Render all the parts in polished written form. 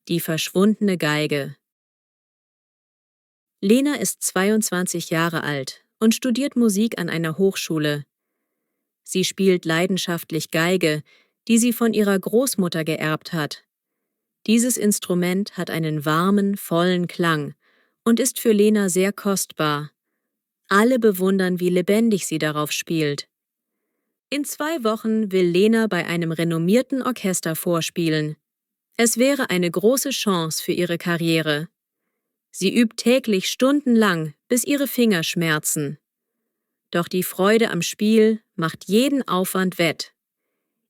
Die verschwundene Geige. Lena ist 22 Jahre alt und studiert Musik an einer Hochschule. Sie spielt leidenschaftlich Geige, die sie von ihrer Großmutter geerbt hat. Dieses Instrument hat einen warmen, vollen Klang und ist für Lena sehr kostbar. Alle bewundern, wie lebendig sie darauf spielt. In 2 Wochen will Lena bei einem renommierten Orchester vorspielen. Es wäre eine große Chance für ihre Karriere. Sie übt täglich stundenlang, bis ihre Finger schmerzen. Doch die Freude am Spiel macht jeden Aufwand wett.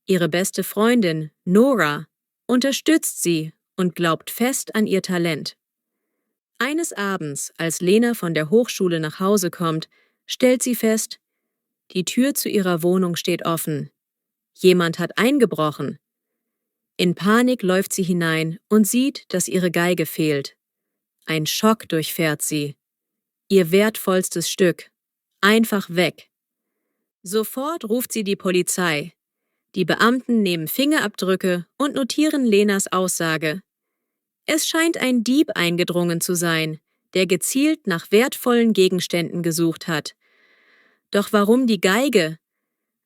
Ihre beste Freundin, Nora, unterstützt sie und glaubt fest an ihr Talent. Eines Abends, als Lena von der Hochschule nach Hause kommt, stellt sie fest, die Tür zu ihrer Wohnung steht offen. Jemand hat eingebrochen. In Panik läuft sie hinein und sieht, dass ihre Geige fehlt. Ein Schock durchfährt sie. Ihr wertvollstes Stück. Einfach weg. Sofort ruft sie die Polizei. Die Beamten nehmen Fingerabdrücke und notieren Lenas Aussage. Es scheint ein Dieb eingedrungen zu sein, der gezielt nach wertvollen Gegenständen gesucht hat. Doch warum die Geige?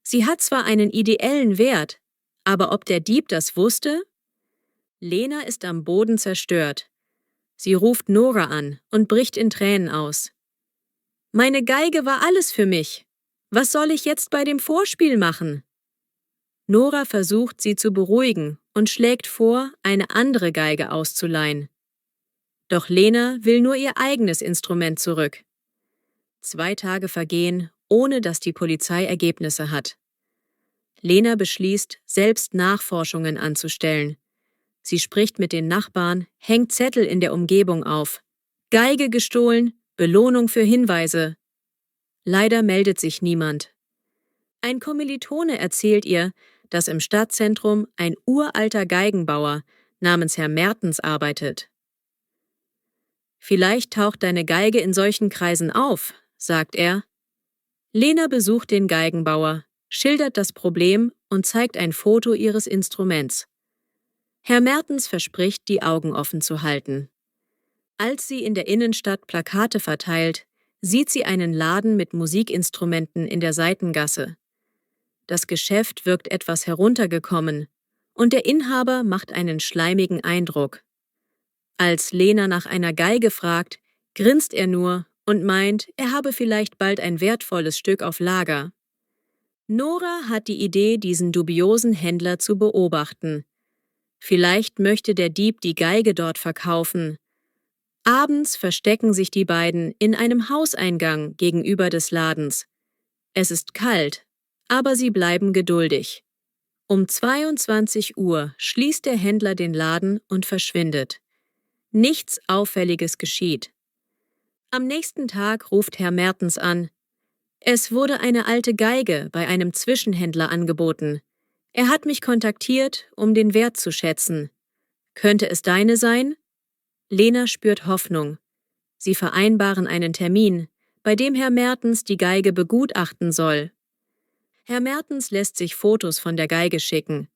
Sie hat zwar einen ideellen Wert, aber ob der Dieb das wusste? Lena ist am Boden zerstört. Sie ruft Nora an und bricht in Tränen aus. Meine Geige war alles für mich. Was soll ich jetzt bei dem Vorspiel machen? Nora versucht, sie zu beruhigen und schlägt vor, eine andere Geige auszuleihen. Doch Lena will nur ihr eigenes Instrument zurück. 2 Tage vergehen, ohne dass die Polizei Ergebnisse hat. Lena beschließt, selbst Nachforschungen anzustellen. Sie spricht mit den Nachbarn, hängt Zettel in der Umgebung auf. Geige gestohlen, Belohnung für Hinweise. Leider meldet sich niemand. Ein Kommilitone erzählt ihr, dass im Stadtzentrum ein uralter Geigenbauer namens Herr Mertens arbeitet. Vielleicht taucht deine Geige in solchen Kreisen auf, sagt er. Lena besucht den Geigenbauer, schildert das Problem und zeigt ein Foto ihres Instruments. Herr Mertens verspricht, die Augen offen zu halten. Als sie in der Innenstadt Plakate verteilt, sieht sie einen Laden mit Musikinstrumenten in der Seitengasse. Das Geschäft wirkt etwas heruntergekommen und der Inhaber macht einen schleimigen Eindruck. Als Lena nach einer Geige fragt, grinst er nur und meint, er habe vielleicht bald ein wertvolles Stück auf Lager. Nora hat die Idee, diesen dubiosen Händler zu beobachten. Vielleicht möchte der Dieb die Geige dort verkaufen. Abends verstecken sich die beiden in einem Hauseingang gegenüber des Ladens. Es ist kalt, aber sie bleiben geduldig. Um 22 Uhr schließt der Händler den Laden und verschwindet. Nichts Auffälliges geschieht. Am nächsten Tag ruft Herr Mertens an. Es wurde eine alte Geige bei einem Zwischenhändler angeboten. Er hat mich kontaktiert, um den Wert zu schätzen. Könnte es deine sein? Lena spürt Hoffnung. Sie vereinbaren einen Termin, bei dem Herr Mertens die Geige begutachten soll. Herr Mertens lässt sich Fotos von der Geige schicken.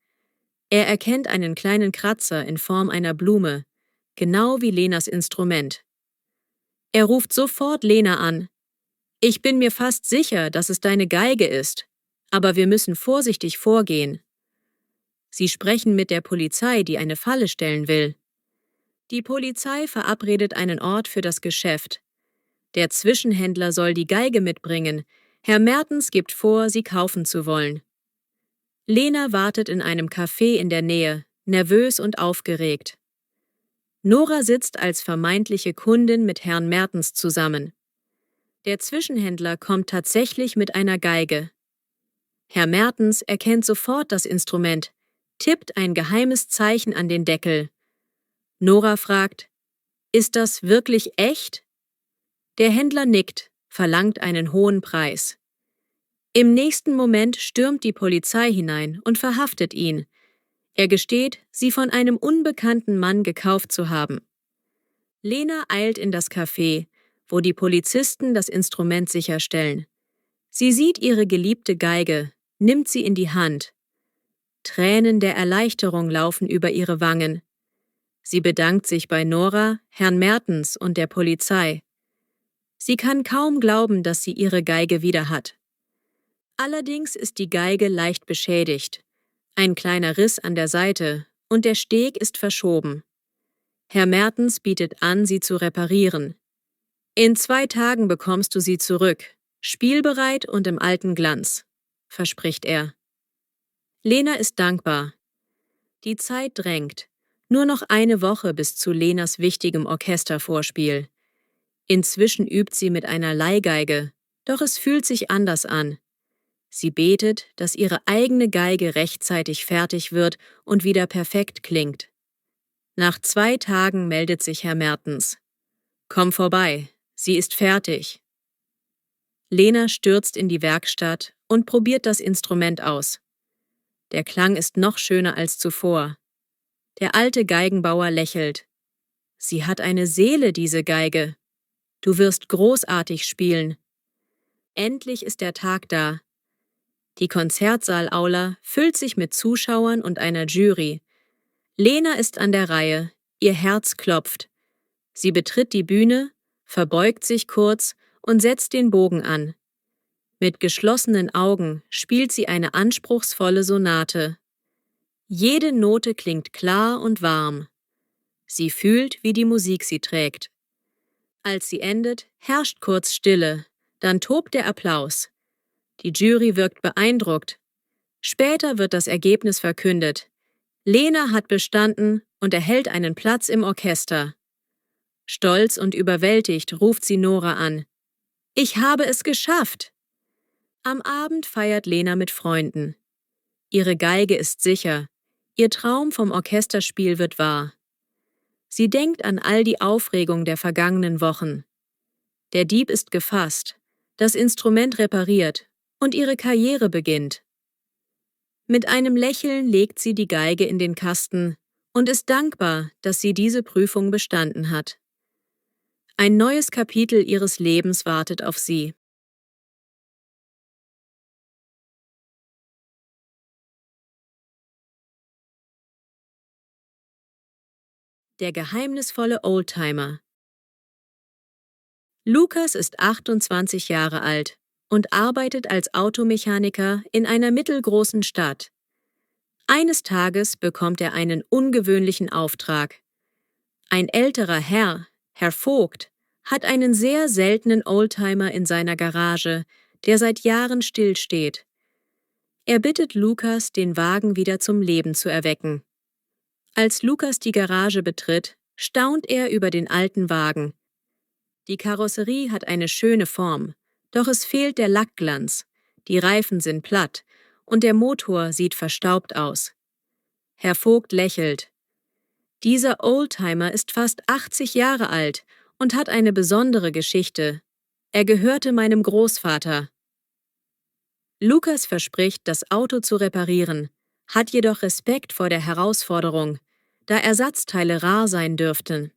Er erkennt einen kleinen Kratzer in Form einer Blume, genau wie Lenas Instrument. Er ruft sofort Lena an. Ich bin mir fast sicher, dass es deine Geige ist, aber wir müssen vorsichtig vorgehen. Sie sprechen mit der Polizei, die eine Falle stellen will. Die Polizei verabredet einen Ort für das Geschäft. Der Zwischenhändler soll die Geige mitbringen. Herr Mertens gibt vor, sie kaufen zu wollen. Lena wartet in einem Café in der Nähe, nervös und aufgeregt. Nora sitzt als vermeintliche Kundin mit Herrn Mertens zusammen. Der Zwischenhändler kommt tatsächlich mit einer Geige. Herr Mertens erkennt sofort das Instrument, tippt ein geheimes Zeichen an den Deckel. Nora fragt, ist das wirklich echt? Der Händler nickt, verlangt einen hohen Preis. Im nächsten Moment stürmt die Polizei hinein und verhaftet ihn. Er gesteht, sie von einem unbekannten Mann gekauft zu haben. Lena eilt in das Café, wo die Polizisten das Instrument sicherstellen. Sie sieht ihre geliebte Geige, nimmt sie in die Hand. Tränen der Erleichterung laufen über ihre Wangen. Sie bedankt sich bei Nora, Herrn Mertens und der Polizei. Sie kann kaum glauben, dass sie ihre Geige wieder hat. Allerdings ist die Geige leicht beschädigt. Ein kleiner Riss an der Seite und der Steg ist verschoben. Herr Mertens bietet an, sie zu reparieren. In 2 Tagen bekommst du sie zurück, spielbereit und im alten Glanz, verspricht er. Lena ist dankbar. Die Zeit drängt. Nur noch eine Woche bis zu Lenas wichtigem Orchestervorspiel. Inzwischen übt sie mit einer Leihgeige, doch es fühlt sich anders an. Sie betet, dass ihre eigene Geige rechtzeitig fertig wird und wieder perfekt klingt. Nach 2 Tagen meldet sich Herr Mertens. Komm vorbei, sie ist fertig. Lena stürzt in die Werkstatt und probiert das Instrument aus. Der Klang ist noch schöner als zuvor. Der alte Geigenbauer lächelt. Sie hat eine Seele, diese Geige. Du wirst großartig spielen. Endlich ist der Tag da. Die Konzertsaal-Aula füllt sich mit Zuschauern und einer Jury. Lena ist an der Reihe, ihr Herz klopft. Sie betritt die Bühne, verbeugt sich kurz und setzt den Bogen an. Mit geschlossenen Augen spielt sie eine anspruchsvolle Sonate. Jede Note klingt klar und warm. Sie fühlt, wie die Musik sie trägt. Als sie endet, herrscht kurz Stille, dann tobt der Applaus. Die Jury wirkt beeindruckt. Später wird das Ergebnis verkündet. Lena hat bestanden und erhält einen Platz im Orchester. Stolz und überwältigt ruft sie Nora an. Ich habe es geschafft! Am Abend feiert Lena mit Freunden. Ihre Geige ist sicher. Ihr Traum vom Orchesterspiel wird wahr. Sie denkt an all die Aufregung der vergangenen Wochen. Der Dieb ist gefasst, das Instrument repariert und ihre Karriere beginnt. Mit einem Lächeln legt sie die Geige in den Kasten und ist dankbar, dass sie diese Prüfung bestanden hat. Ein neues Kapitel ihres Lebens wartet auf sie. Der geheimnisvolle Oldtimer. Lukas ist 28 Jahre alt und arbeitet als Automechaniker in einer mittelgroßen Stadt. Eines Tages bekommt er einen ungewöhnlichen Auftrag. Ein älterer Herr, Herr Vogt, hat einen sehr seltenen Oldtimer in seiner Garage, der seit Jahren stillsteht. Er bittet Lukas, den Wagen wieder zum Leben zu erwecken. Als Lukas die Garage betritt, staunt er über den alten Wagen. Die Karosserie hat eine schöne Form, doch es fehlt der Lackglanz, die Reifen sind platt und der Motor sieht verstaubt aus. Herr Vogt lächelt. Dieser Oldtimer ist fast 80 Jahre alt und hat eine besondere Geschichte. Er gehörte meinem Großvater. Lukas verspricht, das Auto zu reparieren, hat jedoch Respekt vor der Herausforderung, da Ersatzteile rar sein dürften.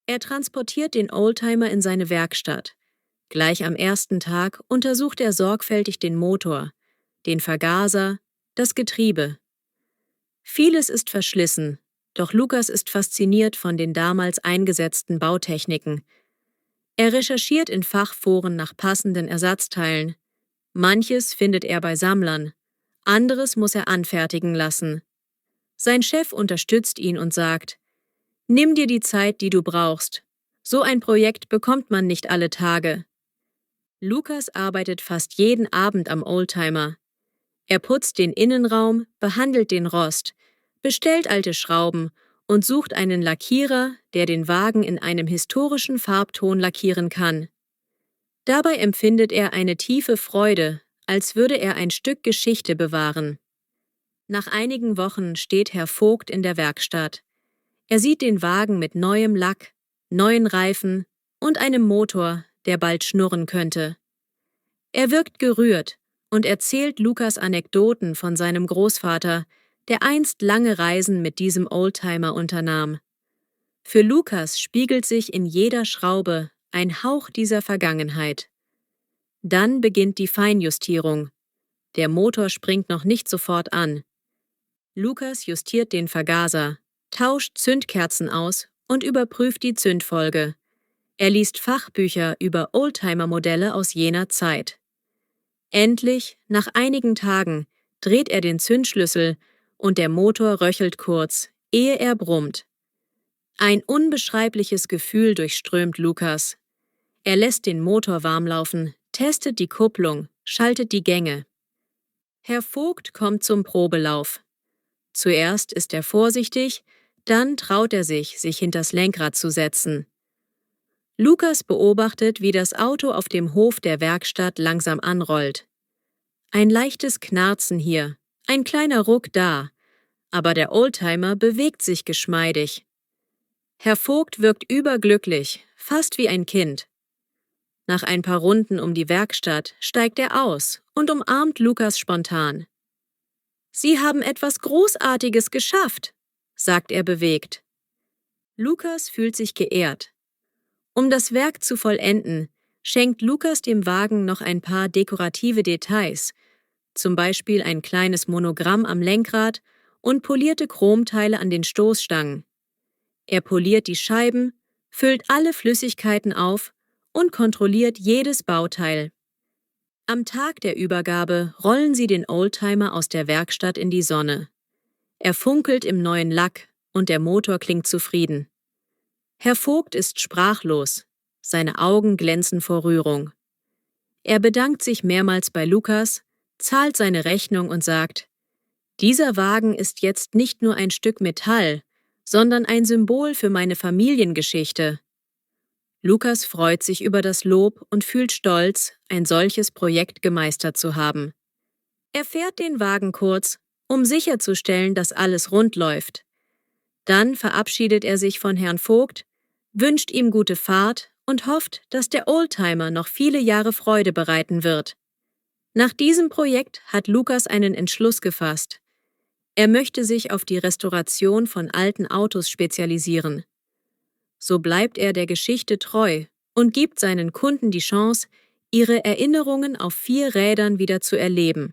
Er transportiert den Oldtimer in seine Werkstatt. Gleich am ersten Tag untersucht er sorgfältig den Motor, den Vergaser, das Getriebe. Vieles ist verschlissen, doch Lukas ist fasziniert von den damals eingesetzten Bautechniken. Er recherchiert in Fachforen nach passenden Ersatzteilen. Manches findet er bei Sammlern, anderes muss er anfertigen lassen. Sein Chef unterstützt ihn und sagt: Nimm dir die Zeit, die du brauchst. So ein Projekt bekommt man nicht alle Tage. Lukas arbeitet fast jeden Abend am Oldtimer. Er putzt den Innenraum, behandelt den Rost, bestellt alte Schrauben und sucht einen Lackierer, der den Wagen in einem historischen Farbton lackieren kann. Dabei empfindet er eine tiefe Freude, als würde er ein Stück Geschichte bewahren. Nach einigen Wochen steht Herr Vogt in der Werkstatt. Er sieht den Wagen mit neuem Lack, neuen Reifen und einem Motor, der bald schnurren könnte. Er wirkt gerührt und erzählt Lukas Anekdoten von seinem Großvater, der einst lange Reisen mit diesem Oldtimer unternahm. Für Lukas spiegelt sich in jeder Schraube ein Hauch dieser Vergangenheit. Dann beginnt die Feinjustierung. Der Motor springt noch nicht sofort an. Lukas justiert den Vergaser, tauscht Zündkerzen aus und überprüft die Zündfolge. Er liest Fachbücher über Oldtimer-Modelle aus jener Zeit. Endlich, nach einigen Tagen, dreht er den Zündschlüssel und der Motor röchelt kurz, ehe er brummt. Ein unbeschreibliches Gefühl durchströmt Lukas. Er lässt den Motor warm laufen, testet die Kupplung, schaltet die Gänge. Herr Vogt kommt zum Probelauf. Zuerst ist er vorsichtig, dann traut er sich hinters Lenkrad zu setzen. Lukas beobachtet, wie das Auto auf dem Hof der Werkstatt langsam anrollt. Ein leichtes Knarzen hier, ein kleiner Ruck da, aber der Oldtimer bewegt sich geschmeidig. Herr Vogt wirkt überglücklich, fast wie ein Kind. Nach ein paar Runden um die Werkstatt steigt er aus und umarmt Lukas spontan. »Sie haben etwas Großartiges geschafft«, sagt er bewegt. Lukas fühlt sich geehrt. Um das Werk zu vollenden, schenkt Lukas dem Wagen noch ein paar dekorative Details, zum Beispiel ein kleines Monogramm am Lenkrad und polierte Chromteile an den Stoßstangen. Er poliert die Scheiben, füllt alle Flüssigkeiten auf und kontrolliert jedes Bauteil. Am Tag der Übergabe rollen sie den Oldtimer aus der Werkstatt in die Sonne. Er funkelt im neuen Lack und der Motor klingt zufrieden. Herr Vogt ist sprachlos, seine Augen glänzen vor Rührung. Er bedankt sich mehrmals bei Lukas, zahlt seine Rechnung und sagt: »Dieser Wagen ist jetzt nicht nur ein Stück Metall, sondern ein Symbol für meine Familiengeschichte.« Lukas freut sich über das Lob und fühlt Stolz, ein solches Projekt gemeistert zu haben. Er fährt den Wagen kurz, um sicherzustellen, dass alles rund läuft. Dann verabschiedet er sich von Herrn Vogt, wünscht ihm gute Fahrt und hofft, dass der Oldtimer noch viele Jahre Freude bereiten wird. Nach diesem Projekt hat Lukas einen Entschluss gefasst. Er möchte sich auf die Restauration von alten Autos spezialisieren. So bleibt er der Geschichte treu und gibt seinen Kunden die Chance, ihre Erinnerungen auf 4 Rädern wieder zu erleben.